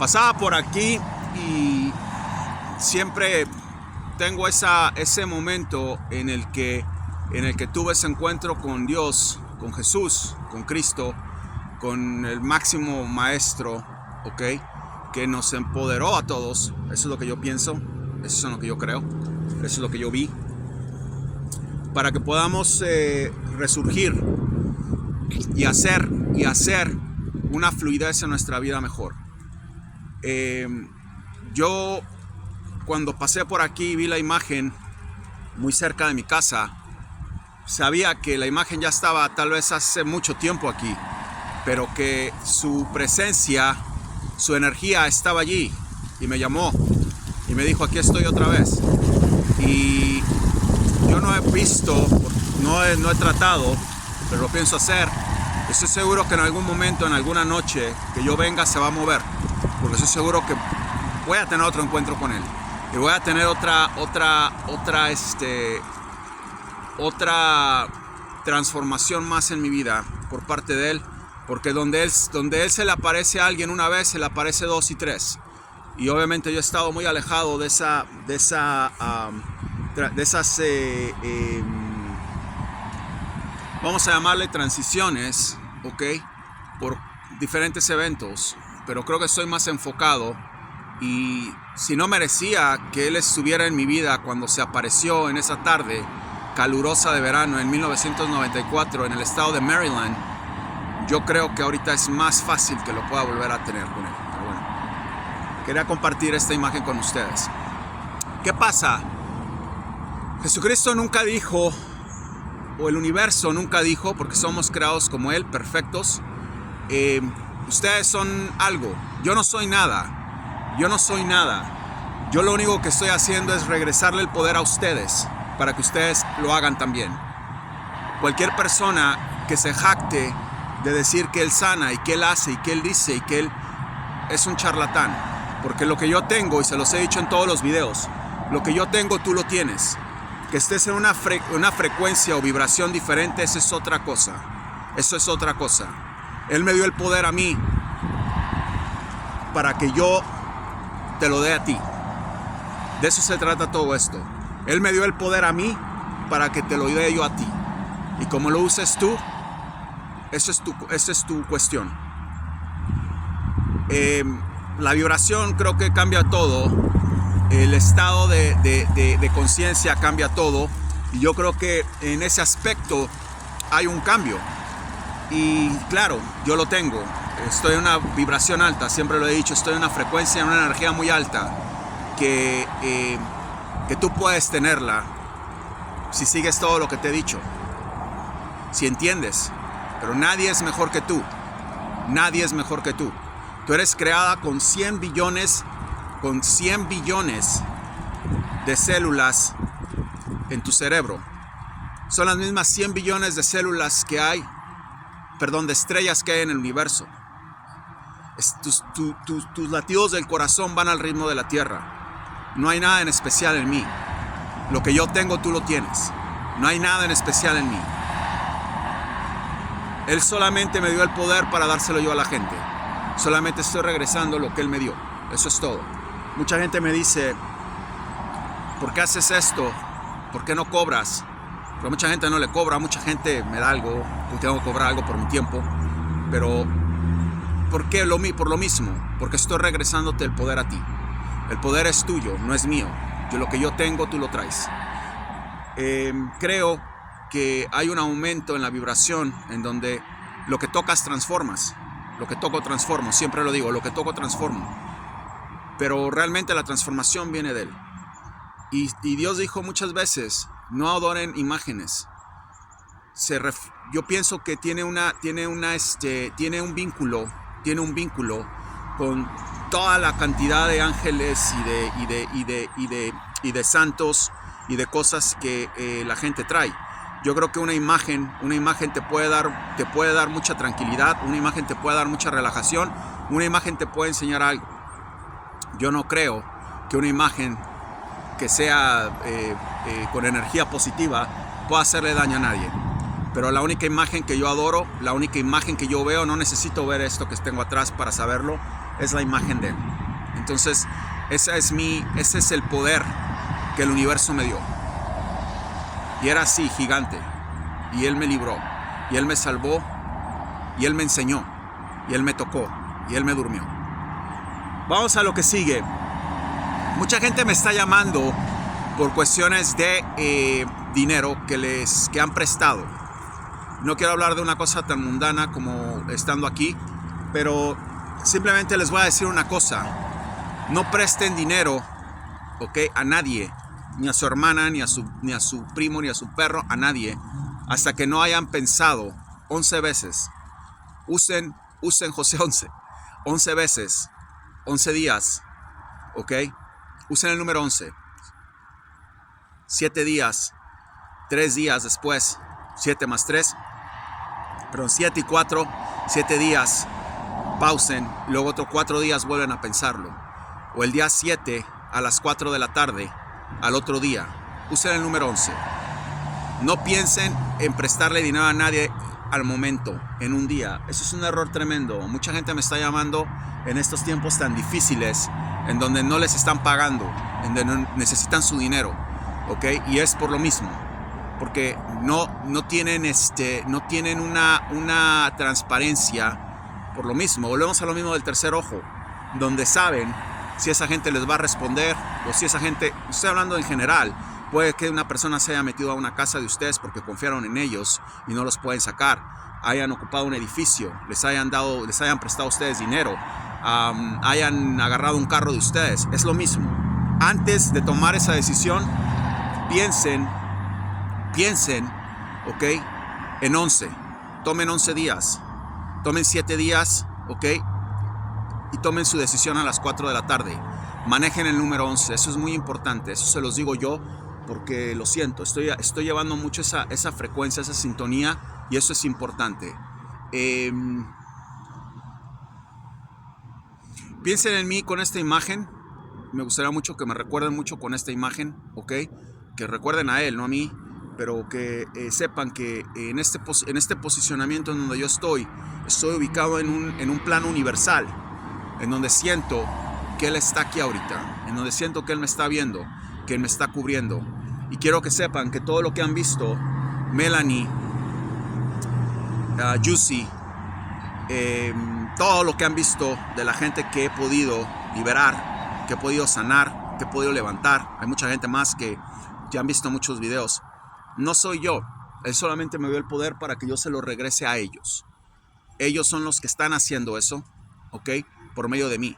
Pasaba por aquí y siempre tengo ese momento en el que tuve ese encuentro con Dios, con Jesús, con Cristo, con el máximo maestro, ¿ok? Que nos empoderó a todos. Eso es lo que yo pienso, eso es lo que yo creo, eso es lo que yo vi, para que podamos resurgir y hacer una fluidez en nuestra vida mejor. Yo cuando pasé por aquí vi la imagen muy cerca de mi casa. Sabía que la imagen ya estaba tal vez hace mucho tiempo aquí, pero que su presencia, su energía estaba allí, y me llamó y me dijo: aquí estoy otra vez. Y yo no he visto, no he tratado, pero lo pienso hacer. Estoy seguro que en algún momento, en alguna noche que yo venga, se va a mover, porque estoy seguro que voy a tener otro encuentro con él y voy a tener otra transformación más en mi vida por parte de él, porque donde él se le aparece a alguien una vez, se le aparece 2 y 3. Y obviamente yo he estado muy alejado de esas vamos a llamarle transiciones, ¿ok? Por diferentes eventos, pero creo que estoy más enfocado. Y si no merecía que él estuviera en mi vida cuando se apareció en esa tarde calurosa de verano en 1994 en el estado de Maryland, yo creo que ahorita es más fácil que lo pueda volver a tener con él. Pero bueno, quería compartir esta imagen con ustedes. ¿Qué pasa? Jesucristo nunca dijo, o el universo nunca dijo, porque somos creados como él, perfectos, ustedes son algo, yo no soy nada. Yo no soy nada. Yo lo único que estoy haciendo es regresarle el poder a ustedes para que ustedes lo hagan también. Cualquier persona que se jacte de decir que él sana y que él hace y que él dice y que él es un charlatán. Porque lo que yo tengo, y se los he dicho en todos los videos, lo que yo tengo tú lo tienes. Que estés en una frecuencia o vibración diferente, eso es otra cosa. Eso es otra cosa. Él me dio el poder a mí para que yo te lo dé a ti. De eso se trata todo esto. Él me dio el poder a mí para que te lo dé yo a ti. Y como lo uses tú, esa es tu cuestión. La vibración creo que cambia todo. El estado de conciencia cambia todo. Y yo creo que en ese aspecto hay un cambio. Y claro, yo lo tengo. Estoy en una vibración alta, siempre lo he dicho, estoy en una frecuencia, en una energía muy alta que tú puedes tenerla si sigues todo lo que te he dicho, si entiendes. Pero nadie es mejor que tú, nadie es mejor que tú. Tú eres creada con 100 billones de células en tu cerebro. Son las mismas 100 billones de células que hay, de estrellas que hay en el universo. Tus latidos del corazón van al ritmo de la tierra. No hay nada en especial en mí. Lo que yo tengo tú lo tienes. No hay nada en especial en mí. Él solamente me dio el poder para dárselo yo a la gente. Solamente estoy regresando lo que él me dio. Eso es todo. Mucha gente me dice: ¿por qué haces esto? ¿Por qué no cobras? Pero mucha gente no le cobra. Mucha gente me da algo. Yo tengo que cobrar algo por mi tiempo. Pero ¿por qué? Por lo mismo, porque estoy regresándote el poder a ti. El poder es tuyo, no es mío. Lo que yo tengo, tú lo traes. Creo que hay un aumento en la vibración en donde lo que tocas transformas. Lo que toco transformo, siempre lo digo, lo que toco transformo. Pero realmente la transformación viene de él. Y Dios dijo muchas veces: no adoren imágenes. Yo pienso que tiene un vínculo con toda la cantidad de ángeles y de santos y de cosas que la gente trae. Yo creo que una imagen te puede dar mucha tranquilidad, una imagen te puede dar mucha relajación, una imagen te puede enseñar algo. Yo no creo que una imagen que sea con energía positiva pueda hacerle daño a nadie. Pero la única imagen que yo adoro, la única imagen que yo veo, no necesito ver esto que tengo atrás para saberlo, es la imagen de Él. Entonces, ese es el poder que el universo me dio. Y era así, gigante. Y Él me libró. Y Él me salvó. Y Él me enseñó. Y Él me tocó. Y Él me durmió. Vamos a lo que sigue. Mucha gente me está llamando por cuestiones de dinero que han prestado. No quiero hablar de una cosa tan mundana como estando aquí, pero simplemente les voy a decir una cosa. No presten dinero, ¿ok?, a nadie, ni a su hermana, ni a su primo, ni a su perro, a nadie, hasta que no hayan pensado 11 veces. Usen José 11 veces, 11 días, ¿ok? Usen el número 11. 7 días, 3 días después, 7 más 3, perdón, 7 y 4, 7 días, pausen, luego otros 4 días vuelven a pensarlo. O el día 7 a las 4 de la tarde, al otro día, usen el número 11. No piensen en prestarle dinero a nadie al momento, en un día. Eso es un error tremendo. Mucha gente me está llamando en estos tiempos tan difíciles, en donde no les están pagando, en donde necesitan su dinero, ¿ok? Y es por lo mismo, porque no tienen una transparencia. Por lo mismo, volvemos a lo mismo del tercer ojo, donde saben si esa gente les va a responder, o si esa gente, estoy hablando en general, puede que una persona se haya metido a una casa de ustedes porque confiaron en ellos y no los pueden sacar, hayan ocupado un edificio, les hayan prestado a ustedes dinero, hayan agarrado un carro de ustedes. Es lo mismo. Antes de tomar esa decisión, piensen, ¿ok?, en 11. Tomen 11 días, tomen 7 días, ¿ok?, y tomen su decisión a las 4 de la tarde. Manejen el número 11, eso es muy importante. Eso se los digo yo porque lo siento, estoy llevando mucho esa frecuencia, esa sintonía, y eso es importante. Piensen en mí con esta imagen. Me gustaría mucho que me recuerden mucho con esta imagen, ¿ok? Que recuerden a Él, no a mí, pero que sepan que en este posicionamiento en donde yo estoy ubicado en un plano universal, en donde siento que Él está aquí ahorita, en donde siento que Él me está viendo, que Él me está cubriendo. Y quiero que sepan que todo lo que han visto, Melanie, Juicy, todo lo que han visto de la gente que he podido liberar, que he podido sanar, que he podido levantar, hay mucha gente más que ya han visto muchos videos, no soy yo. Él solamente me dio el poder para que yo se lo regrese a ellos. Ellos son los que están haciendo eso, ¿ok?, por medio de mí.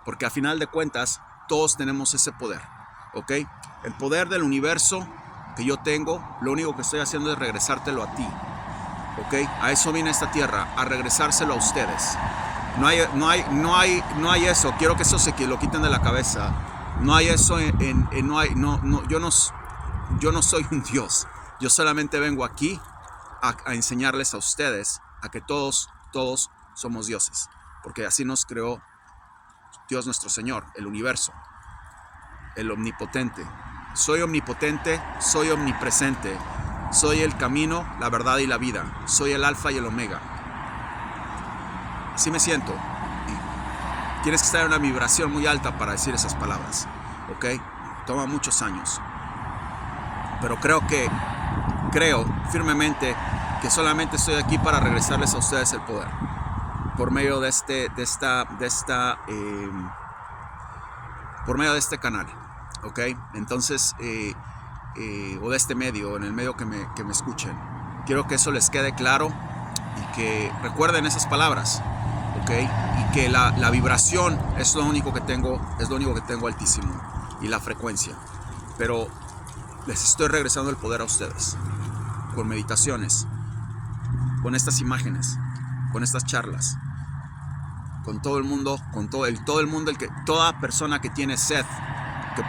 Porque a final de cuentas, todos tenemos ese poder, ¿ok? El poder del universo que yo tengo, lo único que estoy haciendo es regresártelo a ti, ¿ok? A eso vine a esta tierra, a regresárselo a ustedes. No hay eso. Quiero que eso lo quiten de la cabeza. No hay eso yo no soy un Dios. Yo solamente vengo aquí a enseñarles a ustedes a que todos somos dioses, porque así nos creó Dios nuestro Señor, el universo, el omnipotente. Soy omnipotente, soy omnipresente, soy el camino, la verdad y la vida, soy el alfa y el omega. Así me siento. Y tienes que estar en una vibración muy alta para decir esas palabras, ¿ok? Toma muchos años, pero creo firmemente que solamente estoy aquí para regresarles a ustedes el poder por medio de por medio de este canal, ¿ok? Entonces, o de este medio, en el medio que me escuchen. Quiero que eso les quede claro y que recuerden esas palabras, ¿ok? Y que la vibración es lo único que tengo, altísimo, y la frecuencia. Pero les estoy regresando el poder a ustedes con meditaciones, con estas imágenes, con estas charlas, con todo el mundo, toda persona que tiene sed, que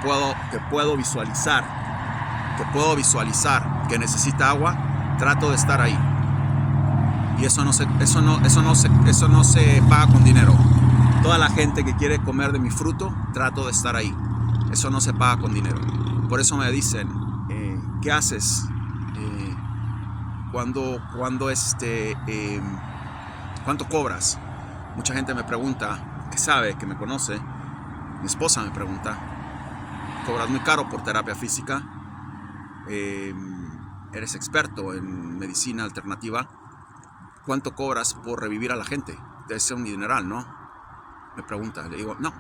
puedo visualizar, que necesita agua, trato de estar ahí. Y eso no se paga con dinero. Toda la gente que quiere comer de mi fruto, trato de estar ahí. Eso no se paga con dinero. Por eso me dicen, ¿qué haces cuánto cobras? Mucha gente me pregunta, que sabe, que me conoce, mi esposa me pregunta, ¿cobras muy caro por terapia física? ¿Eres experto en medicina alternativa? ¿Cuánto cobras por revivir a la gente? Debe ser un dineral, ¿no? Me pregunta, le digo, no,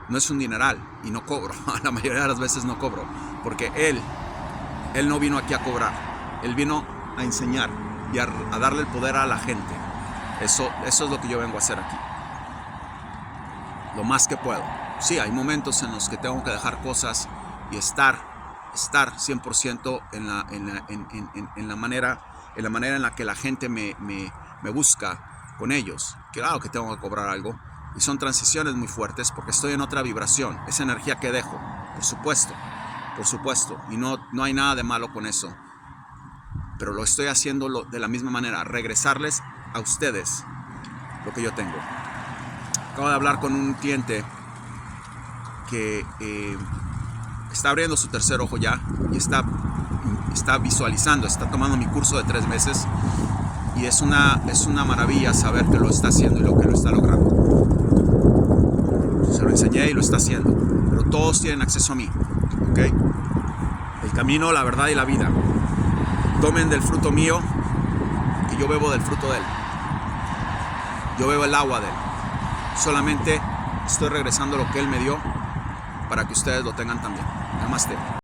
no es un dineral y no cobro. La mayoría de las veces no cobro, porque él no vino aquí a cobrar, él vino a enseñar y a darle el poder a la gente. Eso es lo que yo vengo a hacer aquí, lo más que puedo. Sí, hay momentos en los que tengo que dejar cosas y estar 100% en la manera en la que la gente me busca con ellos. Claro que tengo que cobrar algo, y son transiciones muy fuertes porque estoy en otra vibración, esa energía que dejo, por supuesto, y no hay nada de malo con eso, pero lo estoy haciendo de la misma manera, regresarles a ustedes lo que yo tengo. Acabo de hablar con un cliente que está abriendo su tercer ojo ya y está visualizando, está tomando mi curso de 3 meses, y es una maravilla saber que lo está haciendo y lo que lo está logrando. Se lo enseñé y lo está haciendo, pero todos tienen acceso a mí, ¿ok? El camino, la verdad y la vida. Tomen del fruto mío, que yo bebo del fruto de él. Yo bebo el agua de él. Solamente estoy regresando lo que él me dio para que ustedes lo tengan también. Namaste.